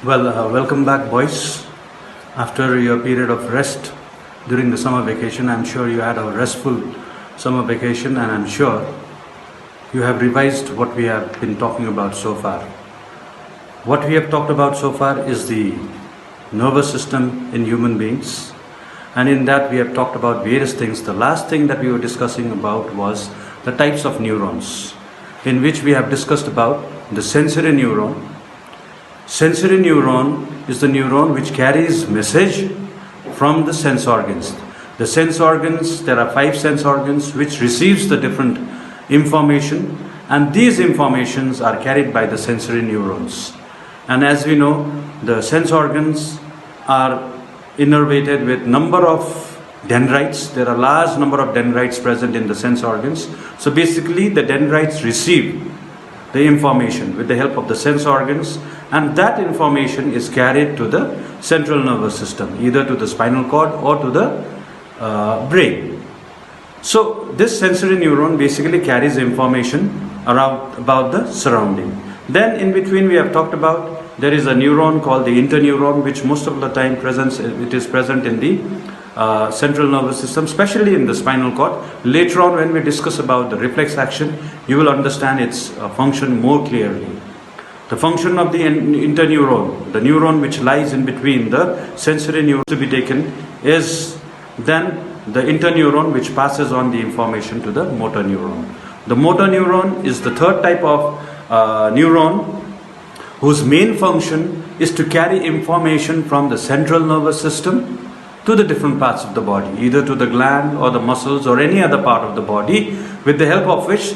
Welcome back, boys. After your period of rest during the summer vacation, I'm sure you had a restful summer vacation, and I'm sure you have revised what we have been talking about so far. What we have talked about so far is the nervous system in human beings, and in that we have talked about various things. The last thing that we were discussing about was the types of neurons, in which we have discussed about the sensory neuron. Sensory neuron is the neuron which carries message from the sense organs. The sense organs, there are 5 sense organs which receives the different information, and these informations are carried by the sensory neurons. And as we know, the sense organs are innervated with number of dendrites. There are large number of dendrites present in the sense organs. So basically the dendrites receive the information with the help of the sense organs, and that information is carried to the central nervous system, either to the spinal cord or to the brain. So this sensory neuron basically carries information around about the surrounding. Then in between we have talked about there is a neuron called the interneuron, which most of the time it is present in the central nervous system, especially in the spinal cord. Later on, when we discuss about the reflex action, you will understand its function more clearly. The function of the interneuron, the neuron which lies in between the sensory neuron to be taken, is then the interneuron which passes on the information to the motor neuron. The motor neuron is the third type of neuron whose main function is to carry information from the central nervous system to the different parts of the body, either to the gland or the muscles or any other part of the body, with the help of which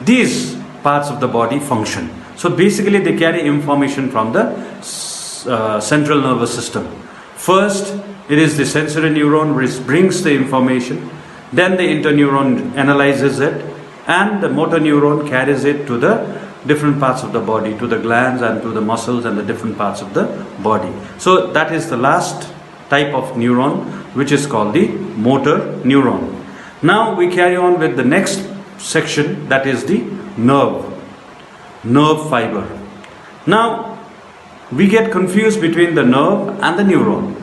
these parts of the body function. So basically they carry information from the central nervous system. First, it is the sensory neuron which brings the information, then the interneuron analyzes it, and the motor neuron carries it to the different parts of the body, to the glands and to the muscles and the different parts of the body. So that is the last type of neuron, which is called the motor neuron. Now we carry on with the next section, that is the nerve fiber. Now we get confused between the nerve and the neuron.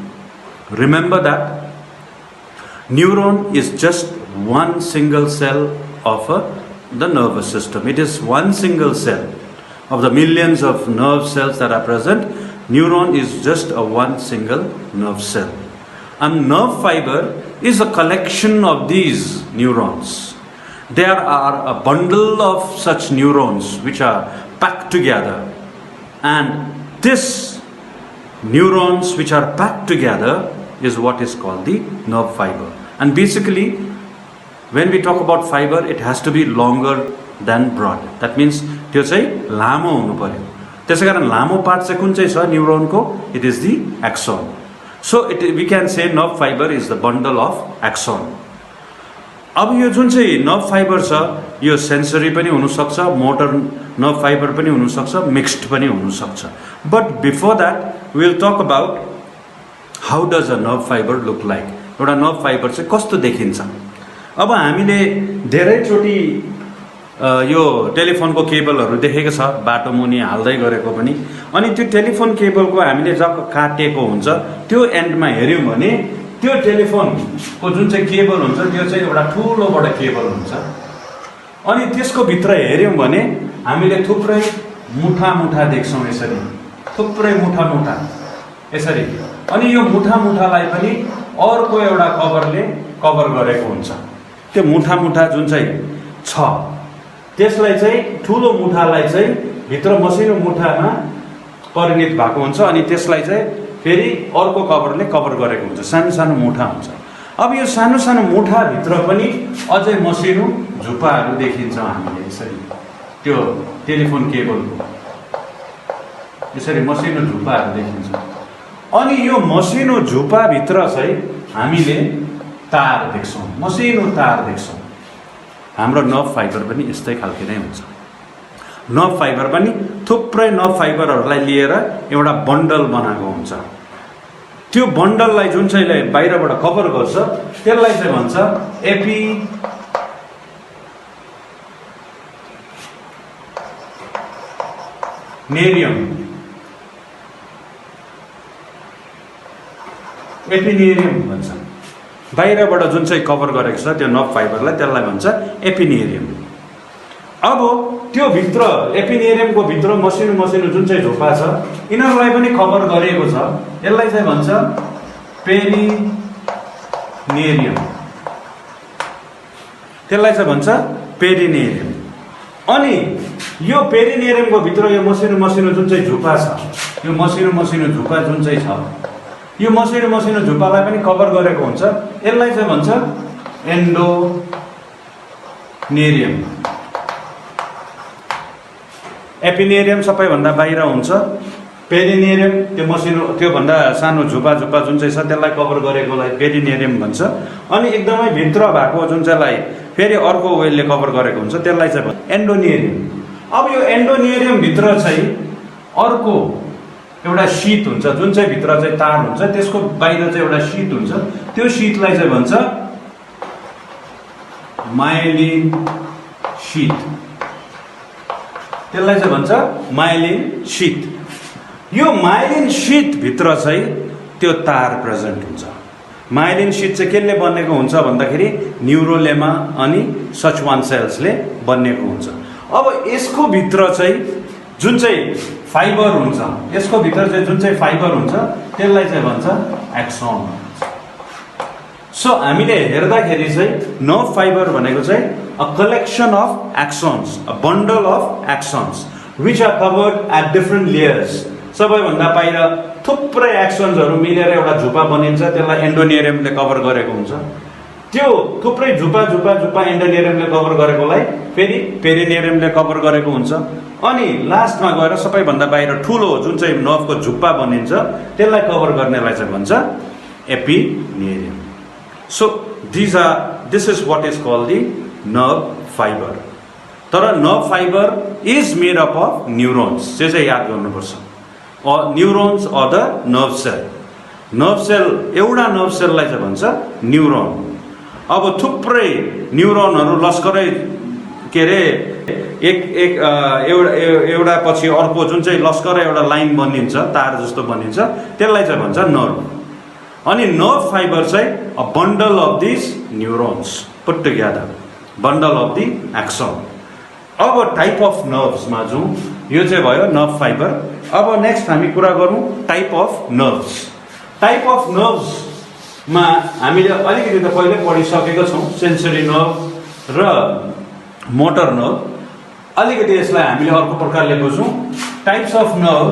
Remember that neuron is just one single cell of the nervous system. It is one single cell of the millions of nerve cells that are present. Neuron is just a one single nerve cell. And nerve fiber is a collection of these neurons. There are a bundle of such neurons which are packed together, and this neurons which are packed together is what is called the nerve fiber. And basically when we talk about fiber, it has to be longer than broad. That means त्यो चाहिँ लामो हुनु पर्यो. त्यसैकारण लामो part चाहिँ कुन चाहिँ छ न्यूरोनको? It is the axon. So we can say nerve fiber is the bundle of axon. अब यो जुन चाहिँ nerve fiber छ, यो sensory पनि हुन सक्छ, motor nerve fiber पनि हुन सक्छ, mixed पनि हुन सक्छ. But before that, we will talk about how does a nerve fiber look like. एउटा nerve fiber चाहिँ कस्तो देखिन्छ. अब हामीले धेरैचोटि यो टेलिफोनको केबलहरू देखेको छ बाटो मुनि हाल्दै गरेको पनि, अनि त्यो टेलिफोन केबलको हामीले जब काटेको हुन्छ त्यो एन्डमा हेर्यौं भने त्यो टेलिफोनको जुन चाहिँ केबल हुन्छ त्यो चाहिँ एउटा ठुलो बडा केबल हुन्छ, अनि त्यसको भित्र हेर्यौं भने हामीले थुप्रै मुठा मुठा देख्छौं, यसरी थुप्रै मुठा मुठा यसरी, अनि यो मुठा मुठालाई पनि अर्को एउटा कभरले कभर गरेको हुन्छ. त्यो मुठा मुठा जुन चाहिँ छ त्यसलाई चाहिँ ठुलो मुठालाई चाहिँ भित्र मसिनो मुठामा परिणत भएको हुन्छ, अनि त्यसलाई चाहिँ फेरि अर्को कभरले कभर गरेको हुन्छ, सानो सानो मुठा हुन्छ. अब यो सानो सानो मुठा भित्र पनि अझै मसिनो झुप्पाहरू देखिन्छ हामीले, यसरी त्यो टेलिफोन केबलको यसरी मसिनो झुप्पाहरू देखिन्छ. अनि यो मसिनो झुप्पा भित्र चाहिँ हामीले तार देख्छौं, मसिनो तार देख्छौं. हाम्रो नर्भ फाइबर पनि यस्तै खालको नै हुन्छ. नर्भ फाइबर पनि थुप्रै नर्भ फाइबरहरूलाई लिएर एउटा बन्डल बनाएको हुन्छ. त्यो बन्डललाई जुन चाहिँले बाहिरबाट कभर गर्छ त्यसलाई चाहिँ भन्छ एपिनेरियम. एपिनेरियम भन्छ। बाहिरबाट जुन चाहिँ कभर गरेको छ त्यो नर्भ फाइबरलाई त्यसलाई भन्छ एपिनेरियम। अब त्यो भित्र एपिनेरियमको भित्र मसिनो मसिनो जुन चाहिँ झुप्पा छ यिनीहरूलाई पनि कभर गरेको छ, यसलाई चाहिँ भन्छ पेरिनेरियम। त्यसलाई चाहिँ भन्छ पेरिनेरियम। अनि यो पेरिनेरियमको भित्र यो मसिनो मसिनो जुन चाहिँ झुप्पा छ, यो मसिनो मसिनो झुप्पा जुन चाहिँ छ, यो मसिनो मसिनो झुप्पालाई पनि कभर गरेको हुन्छ, यसलाई चाहिँ भन्छ एन्डोनेरियम। एपिनेरियम सबैभन्दा बाहिर हुन्छ, पेरिनेरियम त्यो मसिनो त्योभन्दा सानो झुप्पा झुप्पा जुन चाहिँ छ त्यसलाई कभर गरेकोलाई पेरिनेरियम भन्छ। अनि एकदमै भित्र भएको जुन चाहिँलाई फेरि अर्को वेलले कभर गरेको हुन्छ त्यसलाई चाहिँ एन्डोनेरियम। अब यो एन्डोनेरियम भित्र चाहिँ अर्को एउटा शीत हुन्छ, जुन चाहिँ भित्र चाहिँ तार हुन्छ, त्यसको बाहिर चाहिँ एउटा शीत हुन्छ, त्यो शीतलाई चाहिँ भन्छ माइलिन शीत। त्यसलाई चाहिँ भन्छ माइलिन शीत। यो माइलिन शीत भित्र चाहिँ त्यो तार प्रेजेन्ट हुन्छ। माइलिन शीत चाहिँ केले बनेको हुन्छ भन्दाखेरि न्युरोलेमा अनि सचवान सेल्सले बनेको हुन्छ। अब यसको भित्र चाहिँ जुन चाहिँ फाइबर हुन्छ, यसको भित्र चाहिँ जुन चाहिँ फाइबर हुन्छ त्यसलाई चाहिँ भन्छ एक्सन। सो हामीले हेर्दाखेरि चाहिँ नर्भ फाइबर भनेको चाहिँ a collection of axons, a bundle of axons which are covered at different layers. सबैभन्दा बाहिर थुप्रै एक्सन्सहरू मिलेर एउटा झुप्पा बनिन्छ, त्यसलाई एन्डोनेरियमले कभर गरेको हुन्छ। त्यो थुप्रै झुप्पा झुप्पा झुप्पा एन्डोनेरियमले कभर गरेकोलाई फेरि पेरिनेरियमले कभर गरेको हुन्छ। अनि लास्टमा गएर सबैभन्दा बाहिर ठुलो जुन चाहिँ नर्भको झुप्पा बनिन्छ त्यसलाई कभर गर्नेलाई चाहिँ भन्छ epineurium. So this is what is called the nerve fibre. तर nerve fibre is made up of neurons, त्यो चाहिँ याद गर्नुपर्छ। Neurons are the nerve cell. Nerve cell एउटा नर्भ सेललाई चाहिँ भन्छ न्युरोन। अब थुप्रै न्युरोनहरू लस्करै के अरे एउटा पछि अर्को जुन चाहिँ लस्करै एउटा लाइन बनिन्छ, तार जस्तो बनिन्छ, त्यसलाई चाहिँ भन्छ नर्भ। अनि नर्भ फाइबर चाहिँ a bundle of this neurons put together, bundle of the action. अब टाइप अफ नर्भ्समा जाउँ, यो चाहिँ भयो नर्भ फाइबर। अब नेक्स्ट हामी कुरा गरौँ type of nerves. Type of नर्भ्समा हामीले अलिकति त पहिले पढिसकेको छौँ, सेन्सरी नर्भ र मोटर नर्भ। अलिकति यसलाई हामीले अर्को प्रकारले बुझौँ। Types of nerve,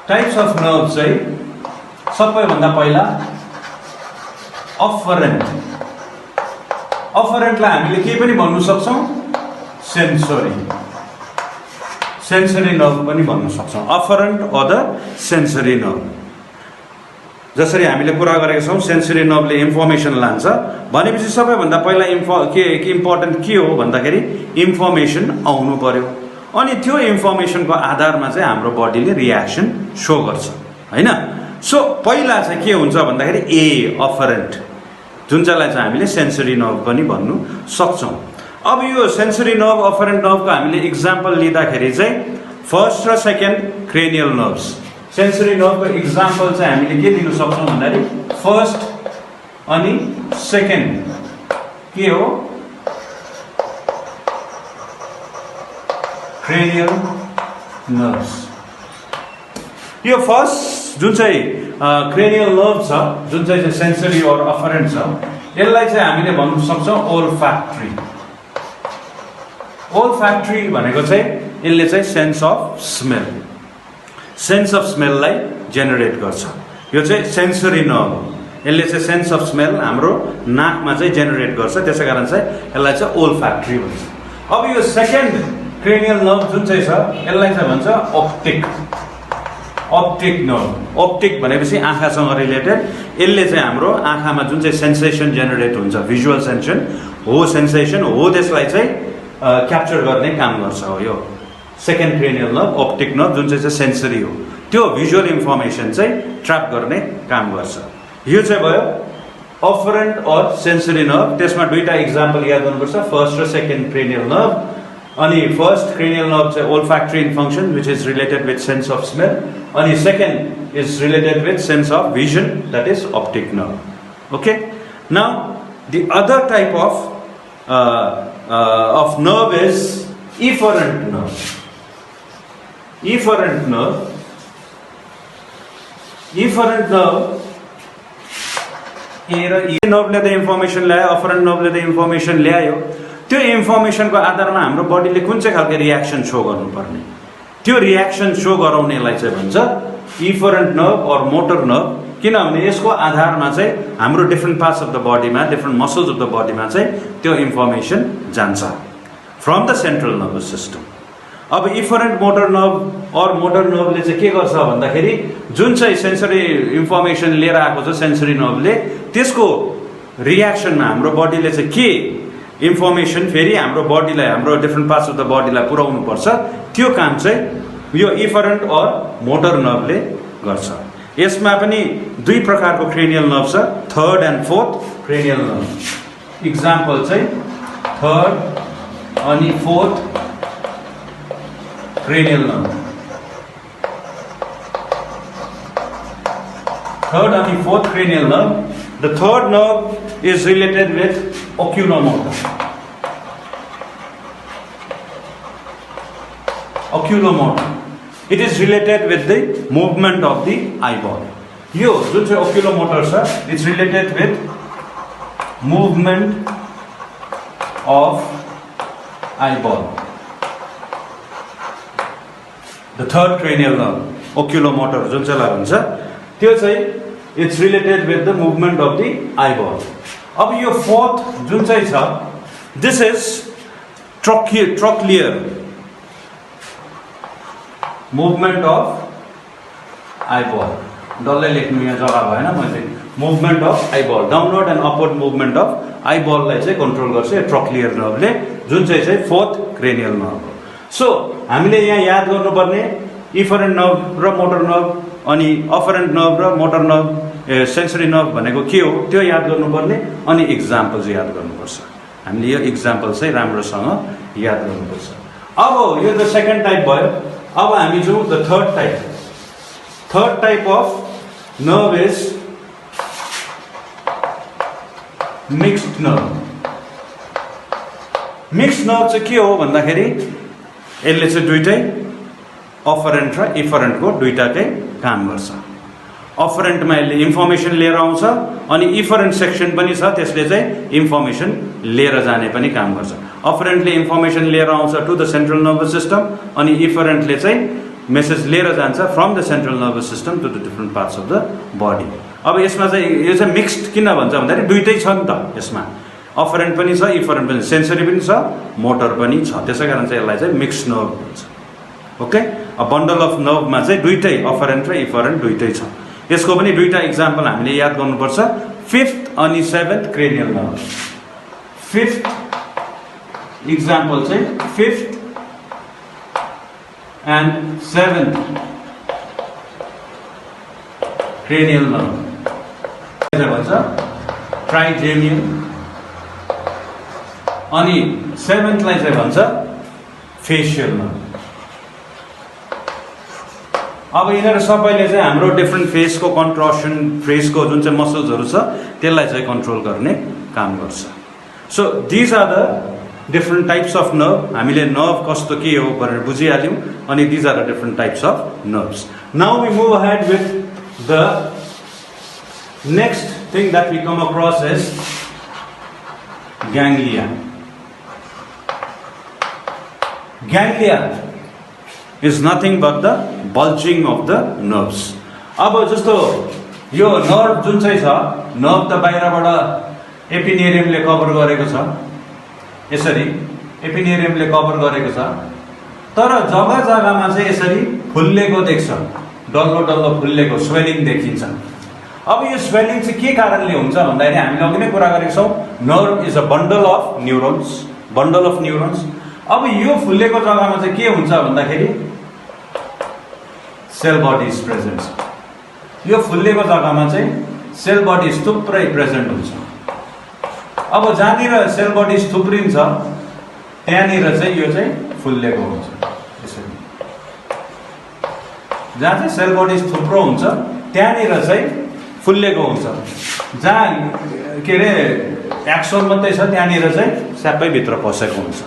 types of nerve चाहिँ सबैभन्दा पहिला अफरेन्ट। अफरेन्टलाई हामीले के पनि भन्नु सक्छौँ, सेन्सरी। सेन्सरी नर्भ पनि भन्न सक्छौँ, अफरेन्ट अर द सेन्सरी नर्भ। जसरी हामीले कुरा गरेका छौँ सेन्सरी नर्भले इन्फर्मेसन लान्छ भनेपछि सबैभन्दा पहिला इम्पोर्टेन्ट के हो भन्दाखेरि इन्फर्मेसन आउनु पर्यो। अनि त्यो इन्फर्मेसनको आधारमा चाहिँ हाम्रो बडीले रियाक्सन सो गर्छ, होइन? सो पहिला चाहिँ के हुन्छ भन्दाखेरि अफरेन्ट, जुन चाहिँलाई चाहिँ हामीले सेन्सरी नर्भ पनि भन्नु सक्छौँ। अब यो सेन्सरी नर्भ, अफरेन्ट नर्भको हामीले इक्जाम्पल लिँदाखेरि चाहिँ फर्स्ट र सेकेन्ड क्रेनियल नर्भ्स। सेन्सरी नर्भको इक्जाम्पल चाहिँ हामीले के दिनु सक्छौँ भन्दाखेरि फर्स्ट अनि सेकेन्ड के हो, क्रेनियल नर्भ्स। यो फर्स्ट जुन चाहिँ क्रेनियल नर्भ छ, जुन चाहिँ सेन्सरी और अफरेन्ट छ, यसलाई चाहिँ हामीले भन्नु सक्छौँ ओल्फ्याक्ट्री। ओल्फ्याक्ट्री भनेको चाहिँ यसले चाहिँ sense of smell, sense of स्मेललाई जेनेरेट गर्छ। यो चाहिँ सेन्सरी नर्भ हो, यसले चाहिँ सेन्स अफ स्मेल हाम्रो नाकमा चाहिँ जेनेरेट गर्छ, त्यसै कारण चाहिँ यसलाई चाहिँ ओल्फ्याक्ट्री भन्छ। अब यो सेकेन्ड क्रेनियल नर्भ जुन चाहिँ छ यसलाई चाहिँ भन्छ अप्टिक। अप्टिक नर्भ, अप्टिक भनेपछि आँखासँग रिलेटेड। यसले चाहिँ हाम्रो आँखामा जुन चाहिँ सेन्सेसन जेनेरेट हुन्छ, भिजुअल सेन्सेसन हो, त्यसलाई चाहिँ क्याप्चर गर्ने काम गर्छ हो यो second cranial nerve, optic nerve, जुन चाहिँ सेन्सरी हो, त्यो भिजुअल इन्फर्मेसन चाहिँ ट्र्याप गर्ने काम गर्छ। यो चाहिँ भयो अफरेन्ट और सेन्सरी नर्भ। त्यसमा दुईटा इक्जाम्पल याद गर्नुपर्छ, फर्स्ट र सेकेन्ड क्रेनियल नर्भ। अनि फर्स्ट क्रेनियल नर्भ चाहिँ olfactory in function, which is related with sense of smell. अनि second is related with sense of vision, that is optic nerve. Okay. Now the other type of nerve is efferent nerve. Efferent nerve. Efferent nerve. नर्भले त information ल्यायो, अफरेन्ट नर्भले त information ल्यायो। त्यो इन्फर्मेसनको आधारमा हाम्रो बडीले कुन चाहिँ खालको रियाक्सन सो गर्नुपर्ने, त्यो रियाक्सन सो गराउनेलाई चाहिँ भन्छ इफरेन्ट नर्भ अर मोटर नर्भ। किनभने यसको आधारमा चाहिँ हाम्रो डिफ्रेन्ट पार्ट्स अफ द बडीमा, डिफ्रेन्ट मसल्स अफ द बडीमा चाहिँ त्यो इन्फर्मेसन जान्छ from the central nervous system. अब इफरेन्ट मोटर नर्भ अर मोटर नर्भले चाहिँ के गर्छ भन्दाखेरि जुन चाहिँ सेन्सरी इन्फर्मेसन लिएर आएको छ सेन्सरी नर्भले, त्यसको रियाक्सनमा हाम्रो बडीले चाहिँ के इन्फर्मेसन फेरि हाम्रो बडीलाई, हाम्रो डिफ्रेन्ट पार्ट्स अफ द बडीलाई पुर्याउनु पर्छ, त्यो काम चाहिँ यो इफरेन्ट अर मोटर नर्भले गर्छ। यसमा पनि दुई प्रकारको क्रेनियल नर्भ छ, third and forth cranial nerve. Example चाहिँ थर्ड अनि fourth cranial nerve. Third and the fourth cranial nerve. The third nerve is related with oculomotor. Oculomotor. It is related with the movement of the eyeball. Yo, जुन चाहिँ oculomotor छ, it's related with movement of eyeball. The third cranial nerve, oculomotor, जुन चाहिँलाई भन्छ, त्यो चाहिँ it's related with the movement of the eyeball. अब यो fourth जुन चाहिँ छ, this is trochlear, movement of eyeball. डल्लै लेख्नु यहाँ जग्गा भएन मैले, movement of eyeball, downward and upward movement of eyeball लाई चाहिँ कन्ट्रोल गर्छ यो trochlear nerve ले, जुन चाहिँ fourth cranial nerve हो। सो हामीले यहाँ याद गर्नुपर्ने इफरेन्ट नर्भ र मोटर नर्भ अनि अफरेन्ट नर्भ र मोटर नर्भ सेन्सरी नर्भ भनेको के हो त्यो याद गर्नुपर्ने, अनि इक्जाम्पल चाहिँ याद गर्नुपर्छ। हामीले यो इक्जाम्पल चाहिँ राम्रोसँग याद गर्नुपर्छ। अब यो त सेकेन्ड टाइप भयो। अब हामी जाउँ the third type. Third type of nerve is mixed nerve. Mixed nerve चाहिँ के हो भन्दाखेरि यसले चाहिँ दुईटै अफरेन्ट र इफरेन्टको दुईटाकै काम गर्छ। अफरेन्टमा यसले इन्फर्मेसन लिएर आउँछ अनि इफरेन्ट सेक्सन पनि छ, त्यसले चाहिँ इन्फर्मेसन लिएर जाने पनि काम गर्छ। अफरेन्टले इन्फर्मेसन लिएर आउँछ to the central nervous system अनि इफरेन्टले चाहिँ मेसेज लिएर जान्छ from the central nervous system to the different parts of the body. अब यसमा चाहिँ यो चाहिँ मिक्स्ड किन भन्छ भन्दाखेरि दुईटै छ नि त, यसमा अफरेन्ट पनि छ, इफरेन्ट पनि, सेन्सरी पनि छ, मोटर पनि छ, त्यसै कारण चाहिँ यसलाई चाहिँ मिक्स्ड नर्भ भन्छ। ओके, अ बन्डल अफ नर्भमा चाहिँ दुईटै अफरेन्ट र इफरेन्ट दुईटै छ। यसको पनि दुईटा इक्जाम्पल हामीले याद गर्नुपर्छ, फिफ्थ अनि seventh cranial nerve. Fifth example चाहिँ fifth and seventh cranial nerve भन्छ ट्राइजेमियम, अनि सेभेन्थलाई चाहिँ भन्छ फेसियल नर्भ। अब यिनीहरू सबैले चाहिँ हाम्रो डिफ्रेन्ट फेसको कन्ट्रक्सन, फेसको जुन चाहिँ मसल्सहरू छ त्यसलाई चाहिँ कन्ट्रोल गर्ने काम गर्छ। So these are the different types of nerve. हामीले नर्भ कस्तो के हो भनेर बुझिहाल्यौँ, अनि these are the different types of nerves. Now we move ahead with the next thing that we come across is ganglia. Ganglia is nothing but the bulging of the nerves. अब जस्तो यो nerve जुन चाहिँ छ, nerve त बाहिरबाट एपिनेरियमले cover गरेको छ, यसरी एपिनेरियमले कभर गरेको छ, तर जग्गा जग्गामा चाहिँ यसरी फुल्लेको देख्छ, डल्लो डल्लो फुल्लेको स्वेलिङ देखिन्छ। अब यो स्वेलिङ चाहिँ के कारणले हुन्छ भन्दाखेरि हामीले अघि नै कुरा गरेका छौँ, nerve is a bundle of neurons, bundle of neurons. अब यो फुल्लेको जग्गामा चाहिँ के हुन्छ भन्दाखेरि सेल बडी इज प्रेजेन्ट छ। यो फुल्लेको जग्गामा चाहिँ सेल बडीज थुप्रै प्रेजेन्ट हुन्छ। अब जहाँनिर सेल बडीज थुप्रिन्छ त्यहाँनिर चाहिँ यो चाहिँ फुल्लेको हुन्छ यसरी जहाँ चाहिँ सेल बडीज थुप्रो हुन्छ त्यहाँनिर चाहिँ फुल्लेको हुन्छ जहाँ के अरे एक्सन मात्रै छ त्यहाँनिर चाहिँ सबै भित्र पसेको हुन्छ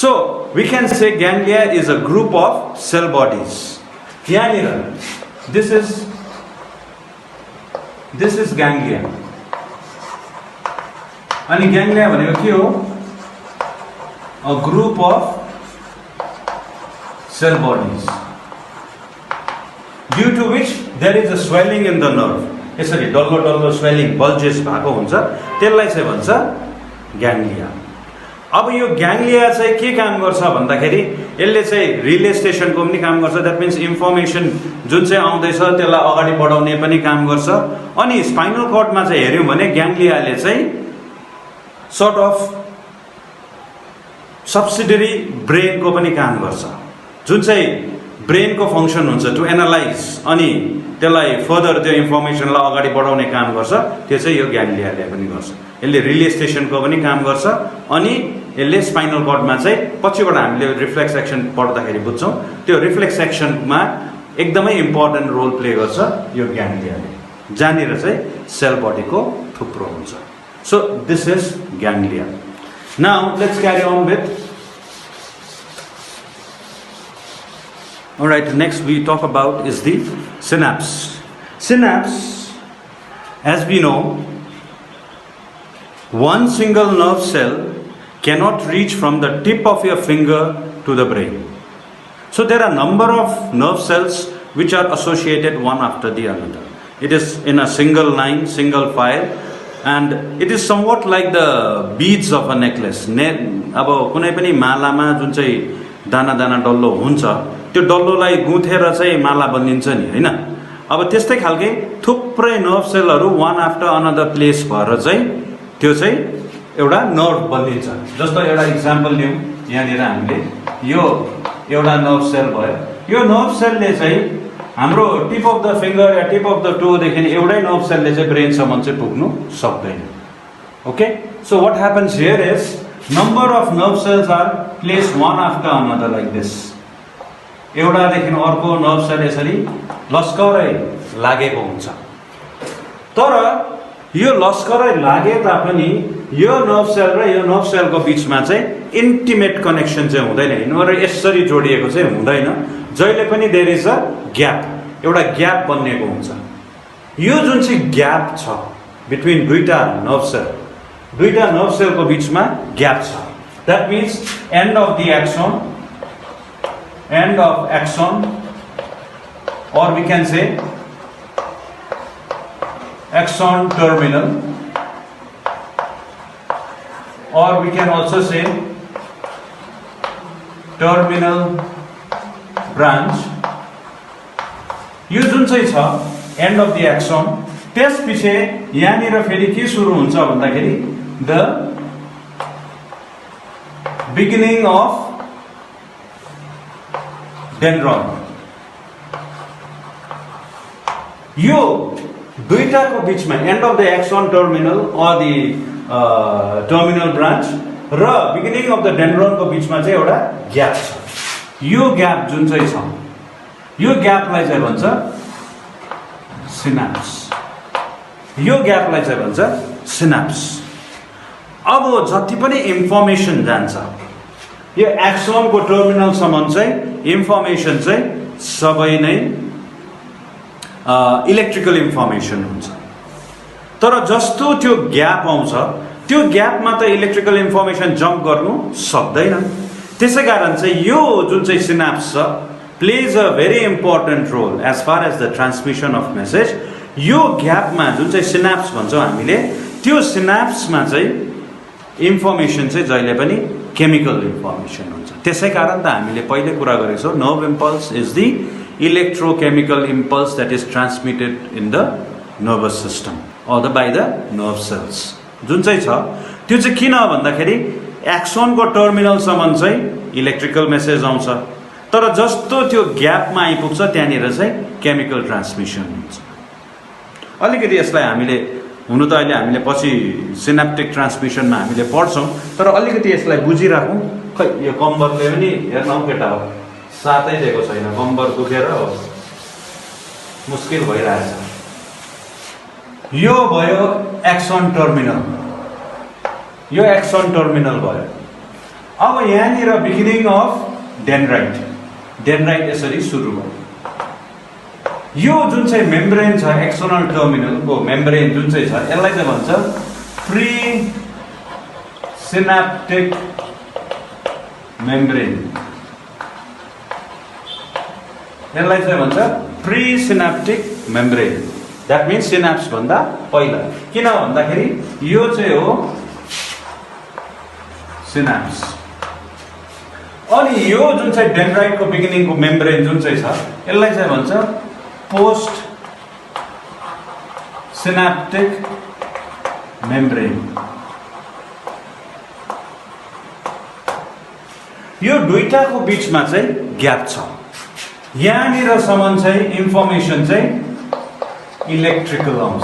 so we can say ganglia is a group of cell bodies यहाँनिर दिस इज ग्याङ्ग्लिया अनि ग्याङ्ग्लिया भनेको के हो a group of cell bodies due to which there is a swelling in the nerve यसरी डल्लो डल्लो स्वेलिङ बल्जेस भएको हुन्छ त्यसलाई चाहिँ भन्छ ग्याङ्ग्लिया अब यो ग्याङ्ग्लिया चाहिँ के काम गर्छ भन्दाखेरि यसले चाहिँ रिले स्टेसनको पनि काम गर्छ द्याट मिन्स इन्फर्मेसन जुन चाहिँ आउँदैछ त्यसलाई अगाडि बढाउने पनि काम गर्छ अनि स्पाइनल कर्डमा चाहिँ हेऱ्यौँ भने ग्याङ्ग्लियाले चाहिँ सर्ट अफ सब्सिडरी ब्रेनको पनि काम गर्छ जुन चाहिँ ब्रेनको फङ्सन हुन्छ टु एनालाइज अनि त्यसलाई फर्दर त्यो इन्फर्मेसनलाई अगाडि बढाउने काम गर्छ त्यो चाहिँ यो ग्याङ्ग्लियाले पनि गर्छ यसले रिले स्टेसनको पनि काम गर्छ अनि यसले स्पाइनल कर्डमा चाहिँ पछिबाट हामीले रिफ्लेक्स एक्सन पढ्दाखेरि बुझ्छौँ त्यो रिफ्लेक्स एक्सनमा एकदमै इम्पोर्टेन्ट रोल प्ले गर्छ यो ग्याङ्ग्लियाले जहाँनिर चाहिँ सेल बडीको थुप्रो हुन्छ so this is ganglia now let's carry on with Alright, next we talk about is the synapse. Synapse, as we know, one single nerve cell cannot reach from the tip of your finger to the brain. So there are a number of nerve cells which are associated one after the another. It is in a single line, single file, and it is somewhat like the beads of a necklace. अब कुनै पनि मालामा जुन चाहिँ दाना दाना डल्लो हुन्छ त्यो डल्लोलाई गुथेर चाहिँ माला बनिन्छ नि हैन अब त्यस्तै खालके थुप्रै नर्भ सेलहरू वान आफ्टर अनदर प्लेस भएर चाहिँ त्यो चाहिँ एउटा नर्भ बनिन्छ जस्तो एउटा इक्जाम्पल लियौँ यहाँनिर हामीले यो एउटा नर्भ सेल भयो यो नर्भ सेलले चाहिँ हाम्रो टिप अफ द फिङ्गर या टिप अफ द टो देखि एउटै नर्भ सेलले चाहिँ ब्रेनसम्म चाहिँ पुग्नु सक्दैन okay so what happens here is number of nerve cells are placed one after another like this एउटादेखि अर्को नर्भ सेल यसरी लस्करै लागेको हुन्छ तर यो लस्करै लागे तापनि यो नर्भ सेल र यो नर्भ सेलको बिचमा चाहिँ इन्टिमेट कनेक्सन चाहिँ हुँदैन यिनीहरू यसरी जोडिएको चाहिँ हुँदैन जहिले पनि देयर इज अ ग्याप एउटा ग्याप बनिएको हुन्छ यो जुन चाहिँ ग्याप छ बिट्विन दुईटा नर्भ सेलको बिचमा ग्याप छ that means and of the axon or we can say axon terminal or we can also say terminal branch यो जुन चाहिँ छ एन्ड अफ द एक्सन त्यसपछि यहाँनिर फेरि के सुरु हुन्छ भन्दाखेरि द बिगिनिङ अफ डेन्ड्रन यो दुईटाको बिचमा end of the axon terminal or the terminal branch र बिगिनिङ अफ द डेन्ड्रनको बिचमा चाहिँ एउटा ग्याप छ यो ग्याप जुन चाहिँ छ यो ग्यापलाई चाहिँ भन्छ सिनाप्स यो ग्यापलाई चाहिँ भन्छ सिनाप्स अब जति पनि इन्फर्मेसन जान्छ यो एक्सनको टर्मिनलसम्म चाहिँ इन्फर्मेसन चाहिँ सबै नै इलेक्ट्रिकल इन्फर्मेसन हुन्छ तर जस्तो त्यो ग्याप आउँछ त्यो ग्यापमा त इलेक्ट्रिकल इन्फर्मेसन जम्प गर्नु सक्दैन त्यसै कारण चाहिँ यो जुन चाहिँ सिनाप्स छ plays a very important role as far as the transmission of message यो ग्यापमा जुन चाहिँ सिनाप्स भन्छौँ हामीले त्यो सिनाप्समा चाहिँ इन्फर्मेसन चाहिँ जहिले पनि केमिकल इन्फर्मेसन हुन्छ त्यसै कारण त हामीले पहिले कुरा गरेको छौँ nerve impulse is the electrochemical impulse that is transmitted in the nervous system or by the nerve cells जुन चाहिँ छ त्यो चाहिँ किन भन्दाखेरि एक्सनको टर्मिनलसम्म चाहिँ इलेक्ट्रिकल मेसेज आउँछ तर जस्तो त्यो ग्यापमा आइपुग्छ त्यहाँनिर चाहिँ केमिकल ट्रान्समिसन हुन्छ अलिकति यसलाई हामीले हुनु त अहिले हामीले पछि सिनाप्टिक ट्रान्समिसनमा हामीले पढ्छौँ, तर अलिकति यसलाई बुझिराखौँ। खै यो कम्बरले पनि हेर्न हौ केटा हो, साथै दिएको छैन, कम्बर दुखेर हो मुस्किल भइरहेछ। यो भयो एक्सन टर्मिनल, यो एक्सन टर्मिनल भयो। अब यहाँनिर बिगिनिङ अफ डेन्ड्राइट, डेन्ड्राइट यसरी सुरु भयो। यो जुन चाहिँ मेम्ब्रेन छ, एक्सटर्नल टर्मिनलको मेम्ब्रेन जुन चाहिँ छ, यसलाई चाहिँ भन्छ प्री सिनाप्टिक मेम्ब्रेन। यसलाई चाहिँ भन्छ pre synaptic membrane. That means synapse भन्दा पहिला। किन भन्दाखेरि यो चाहिँ हो सिनाप्स। अनि यो जुन चाहिँ डेन्ड्राइटको बिगिनिङको मेम्ब्रेन जुन चाहिँ छ, यसलाई चाहिँ भन्छ पोस्ट सिनाप्टिक मेम्ब्रेन। यो दुईटाको बीचमा चाहिँ ग्याप छ। यहाँनिरसम्म चाहिँ इन्फर्मेसन चाहिँ इलेक्ट्रिकल आउँछ,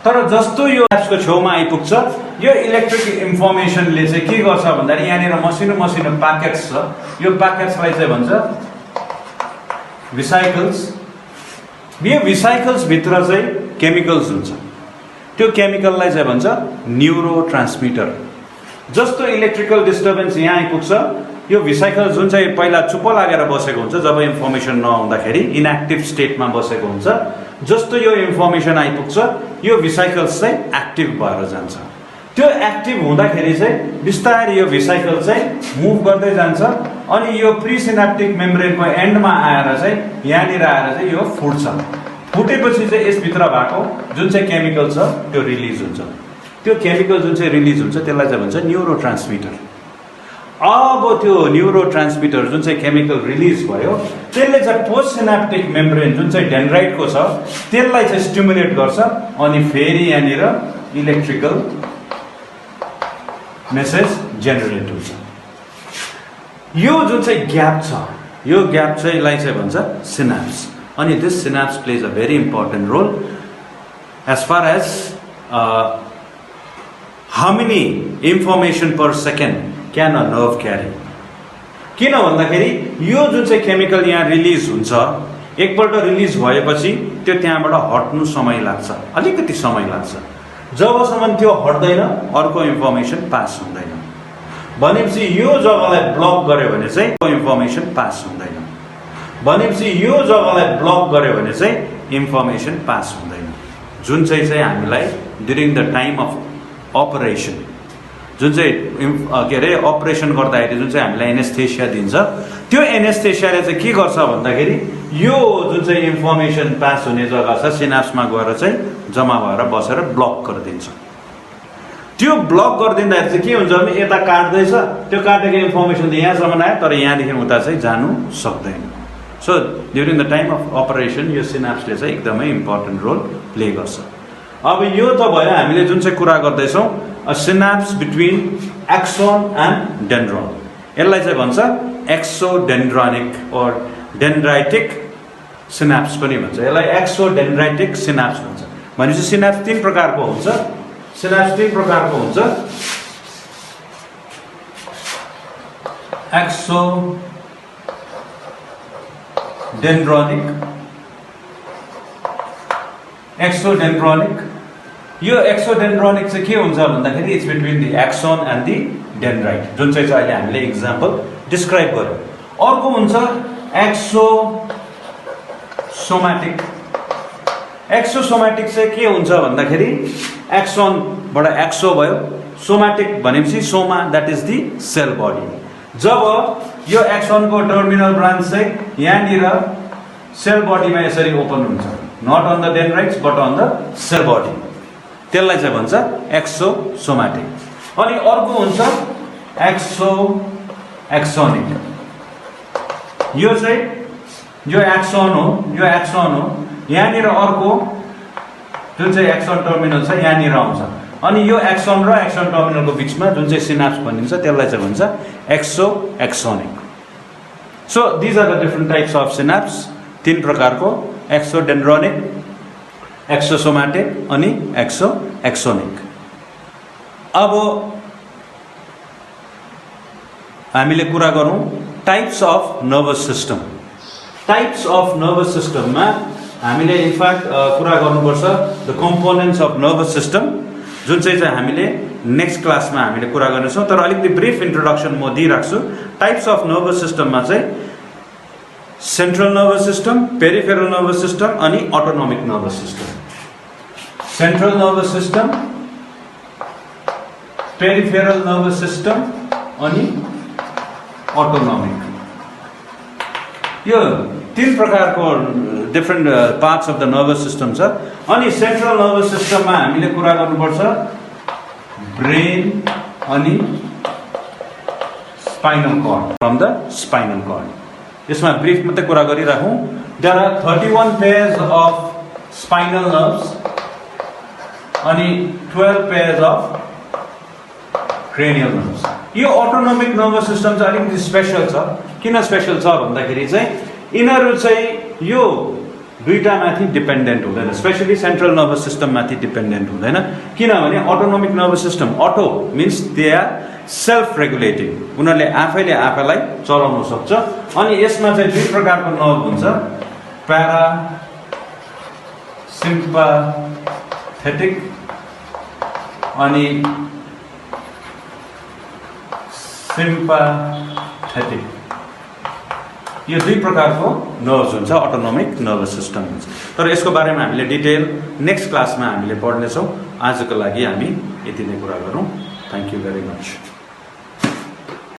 तर जस्तो यो एप्सको छेउमा आइपुग्छ, यो इलेक्ट्रिक इन्फर्मेसनले चाहिँ के गर्छ भन्दाखेरि यहाँनिर मसिनो मसिनो प्याकेट्स छ। यो प्याकेट्सलाई चाहिँ भन्छ विसाइकल्स। यो विसाइकल्स भित्र चाहिँ केमिकल्स हुन्छ। त्यो केमिकललाई चाहिँ भन्छ न्युरो ट्रान्समिटर। जस्तो इलेक्ट्रिकल डिस्टर्बेन्स यहाँ आइपुग्छ, यो विसाइकल्स जुन चाहिँ पहिला चुप्प लागेर बसेको हुन्छ, जब इन्फर्मेसन नआउँदाखेरि इनएक्टिभ स्टेटमा बसेको हुन्छ, जस्तो यो इन्फर्मेसन आइपुग्छ, यो विसाइकल्स चाहिँ एक्टिभ भएर जान्छ। त्यो एक्टिभ हुँदाखेरि चाहिँ बिस्तारै यो विसाइकल चाहिँ मुभ गर्दै जान्छ। अनि यो प्री सिनाप्टिक मेम्ब्रेनको एन्डमा आएर चाहिँ यहाँनिर आएर चाहिँ यो फुट्छ। फुटेपछि चाहिँ यसभित्र भएको जुन चाहिँ केमिकल छ त्यो रिलिज हुन्छ। त्यो केमिकल जुन चाहिँ रिलिज हुन्छ त्यसलाई चाहिँ भन्छ न्युरो ट्रान्समिटर। अब त्यो न्युरो ट्रान्समिटर जुन चाहिँ केमिकल रिलिज भयो, त्यसले चाहिँ पोस्ट सिनाप्टिक मेम्ब्रेन जुन चाहिँ डेन्ड्राइटको छ त्यसलाई चाहिँ स्टिमुलेट गर्छ। अनि फेरि यहाँनिर इलेक्ट्रिकल मेसेज जेनेरेट हुन्छ। यो जुन चाहिँ ग्याप छ, यो ग्याप चाहिँ भन्छ सिनाप्स। अनि this synapse plays a very important role as far as how many information per second can a nerve carry. किन भन्दाखेरि यो जुन चाहिँ केमिकल यहाँ रिलिज हुन्छ, एकपल्ट रिलिज भएपछि त्यो त्यहाँबाट हट्नु समय लाग्छ, अलिकति समय लाग्छ। जबसम्म त्यो हट्दैन अर्को इन्फर्मेसन पास हुँदैन। भनेपछि यो जग्गालाई ब्लक गर्यो भने चाहिँ इन्फर्मेसन पास हुँदैन। भनेपछि यो जग्गालाई ब्लक गर्यो भने चाहिँ इन्फर्मेसन पास हुँदैन। जुन चाहिँ हामीलाई during the time of operation, जुन चाहिँ के अरे अपरेसन गर्दाखेरि जुन चाहिँ हामीलाई एनेस्थेसिया दिन्छ, त्यो एनेस्थेसियाले चाहिँ के गर्छ भन्दाखेरि यो जुन चाहिँ इन्फर्मेसन पास हुने जग्गा छ सिनाप्समा गएर चाहिँ जम्मा भएर बसेर ब्लक गरिदिन्छ। त्यो ब्लक गरिदिँदाखेरि चाहिँ के हुन्छ भने यता काट्दैछ, त्यो काटेको इन्फर्मेसन त यहाँसम्म आयो, तर यहाँदेखि उता चाहिँ जानु सक्दैन। So during the time of operation यो सिनाप्सले चाहिँ एकदमै इम्पोर्टेन्ट रोल प्ले गर्छ। अब यो त भयो हामीले जुन चाहिँ कुरा गर्दैछौँ a synapse between axon and dendron. यसलाई चाहिँ भन्छ एक्सोडेन्ड्रोनिक or dendritic synapse पनि भन्छ। यसलाई एक्सोडेन्ड्राइटिक सिनाप्स भन्छ। भनेपछि सिनाप्स तीन प्रकारको हुन्छ। सिनाप्स तीन प्रकारको हुन्छ। एक्सोडेन्ड्रोनिक। यो एक्सोडेन्ड्रोनिक चाहिँ के हुन्छ भन्दाखेरि it's between the action and the dendrite, जुन चाहिँ अहिले हामीले इक्जाम्पल डिस्क्राइब गर्यौँ। अर्को हुन्छ एक्सोसोमेटिक। एक्सोसोमेटिक चाहिँ के हुन्छ भन्दाखेरि एक्सनबाट एक्सो भयो, सोमेटिक भनेपछि soma, that is the cell body. जब यो एक्सनको टर्मिनल ब्रान्च चाहिँ यहाँनिर सेल बडीमा यसरी ओपन हुन्छ, not on the dendrites but on the cell body, त्यसलाई चाहिँ भन्छ एक्सोसोमेटिक। अनि अर्को हुन्छ एक्सोनिक। यो चाहिँ यो एक्सन हो, यो एक्सन हो। यहाँनिर अर्को जुन चाहिँ एक्सन टर्मिनल छ यहाँनिर आउँछ। अनि यो एक्सन र एक्सन टर्मिनलको बिचमा जुन चाहिँ सिनाप्स भनिन्छ त्यसलाई चाहिँ भन्छ axonic. So these are the different types of synapse. तीन प्रकारको एक्सोडेन्ड्रोनिक, एक्सोसोमेटिक अनि एक्सोनिक। अब हामीले कुरा गरौँ types of nervous system. Types of nervous सिस्टममा हामीले इनफ्याक्ट कुरा गर्नुपर्छ the components of nervous system, जुन चाहिँ हामीले नेक्स्ट क्लासमा हामीले कुरा गर्नेछौँ। तर अलिकति ब्रिफ इन्ट्रोडक्सन म दिइराख्छु। टाइप्स अफ नर्भस सिस्टममा चाहिँ central nervous system, peripheral nervous system अनि autonomic nervous system. Central nervous system, peripheral nervous system अनि अटोनोमिक। यो तीन प्रकारको different parts of the nervous system छ। अनि सेन्ट्रल नर्भस सिस्टममा हामीले कुरा गर्नुपर्छ ब्रेन अनि spinal cord, from the spinal cord. यसमा ब्रिफ मात्रै कुरा गरिराखौँ। There are 31 pairs of spinal nerves अनि 12 पेयर्स अफ क्रेनियल नर्भ्स। यो अटोनोमिक नर्भस सिस्टम चाहिँ अलिकति स्पेसल छ। किन स्पेसल छ भन्दाखेरि चाहिँ यिनीहरू चाहिँ यो दुईटा माथि डिपेन्डेन्ट हुँदैन, स्पेसली सेन्ट्रल नर्भस सिस्टम माथि डिपेन्डेन्ट हुँदैन। किनभने autonomic nervous system, auto means they are self regulating, उनीहरूले आफैले आफैलाई चलाउन सक्छ। अनि यसमा चाहिँ दुई प्रकारको नर्भ हुन्छ, प्यारा सिम्पाथेटिक अनि सिम्पाथेटिक। यो दुई प्रकारको नर्भ्स हुन्छ, अटोनोमिक नर्भस सिस्टम हुन्छ। तर यसको बारेमा हामीले डिटेल नेक्स्ट क्लासमा हामीले पढ्नेछौँ। आजको लागि हामी यति नै कुरा गरौँ। Thank you very much.